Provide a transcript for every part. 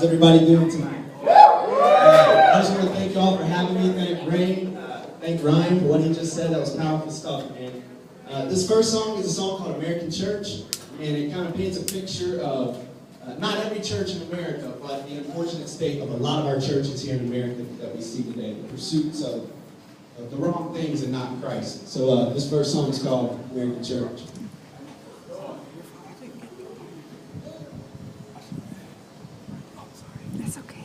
How's everybody doing tonight? I just want to thank y'all for having me. Thank Ray, thank Ryan for what he just said. That was powerful stuff, man. This first song is a song called American Church, and it kind of paints a picture of not every church in America, but the unfortunate state of a lot of our churches here in America that we see today, the pursuits of the wrong things and not Christ. So this first song is called American Church. That's okay.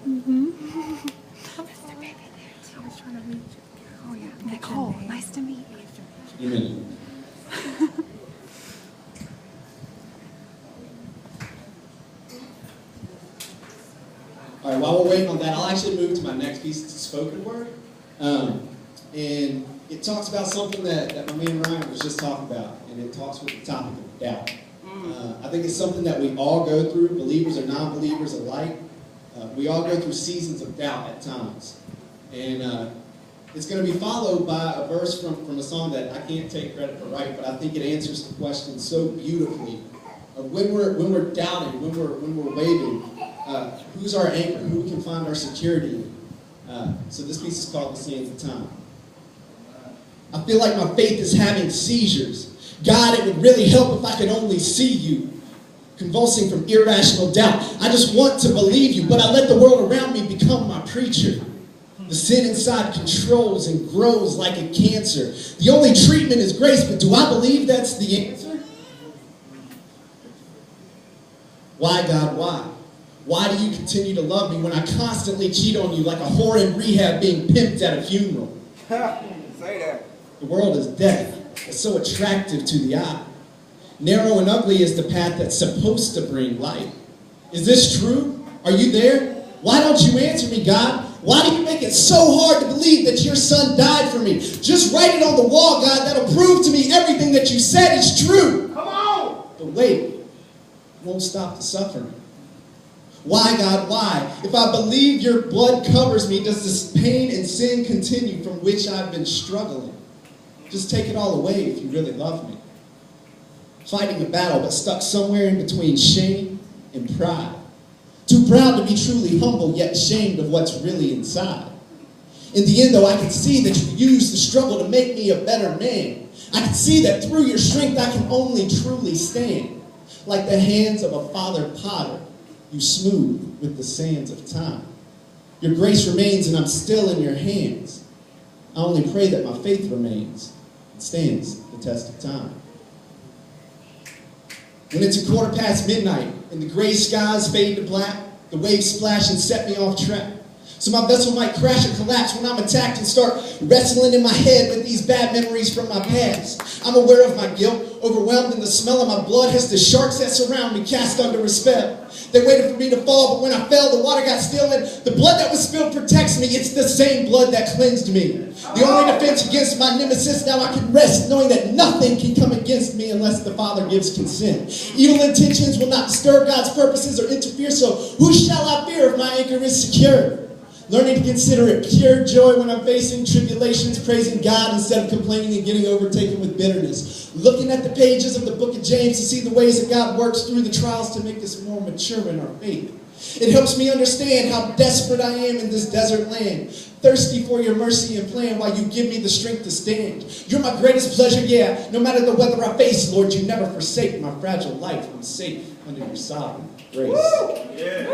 I was trying to reach. Oh yeah, Nicole. Nice to meet you. Amen. All right, while we're waiting on that, I'll actually move to my next piece. It's a spoken word. And it talks about something that my man Ryan was just talking about, and it talks with the topic of doubt. I think it's something that we all go through, believers or non-believers alike. We all go through seasons of doubt at times. And it's going to be followed by a verse from a song that I can't take credit for writing, but I think it answers the question so beautifully. When we're doubting, when we're wavering, who's our anchor? Who we can find our security in? So this piece is called The Sands of Time. I feel like my faith is having seizures. God, it would really help if I could only see you. Convulsing from irrational doubt. I just want to believe you, but I let the world around me become my preacher. The sin inside controls and grows like a cancer. The only treatment is grace, but do I believe that's the answer? Why, God, why? Why do you continue to love me when I constantly cheat on you like a whore in rehab being pimped at a funeral? Say that. The world is death. It's so attractive to the eye. Narrow and ugly is the path that's supposed to bring light. Is this true? Are you there? Why don't you answer me, God? Why do you make it so hard to believe that your son died for me? Just write it on the wall, God. That'll prove to me everything that you said is true. Come on! But wait, it won't stop the suffering. Why, God, why? If I believe your blood covers me, does this pain and sin continue from which I've been struggling? Just take it all away if you really love me. Fighting a battle, but stuck somewhere in between shame and pride. Too proud to be truly humble, yet ashamed of what's really inside. In the end, though, I can see that you used the struggle to make me a better man. I can see that through your strength, I can only truly stand. Like the hands of a father potter, you smooth with the sands of time. Your grace remains, and I'm still in your hands. I only pray that my faith remains and stands the test of time. When it's midnight and the gray skies fade to black, the waves splash and set me off track. So my vessel might crash and collapse when I'm attacked and start wrestling in my head with these bad memories from my past. I'm aware of my guilt, overwhelmed in the smell of my blood as the sharks that surround me cast under a spell. They waited for me to fall, but when I fell, the water got still, and the blood that was spilled protects me. It's the same blood that cleansed me. The only defense against my nemesis, now I can rest, knowing that nothing can come against me unless the Father gives consent. Evil intentions will not disturb God's purposes or interfere, so who shall I fear if my anchor is secure? Learning to consider it pure joy when I'm facing tribulations, praising God instead of complaining and getting overtaken with bitterness. Looking at the pages of the book of James to see the ways that God works through the trials to make us more mature in our faith. It helps me understand how desperate I am in this desert land, thirsty for your mercy and plan while you give me the strength to stand. You're my greatest pleasure, yeah. No matter the weather I face, Lord, you never forsake my fragile life. I'm safe under your sovereign grace. Yeah.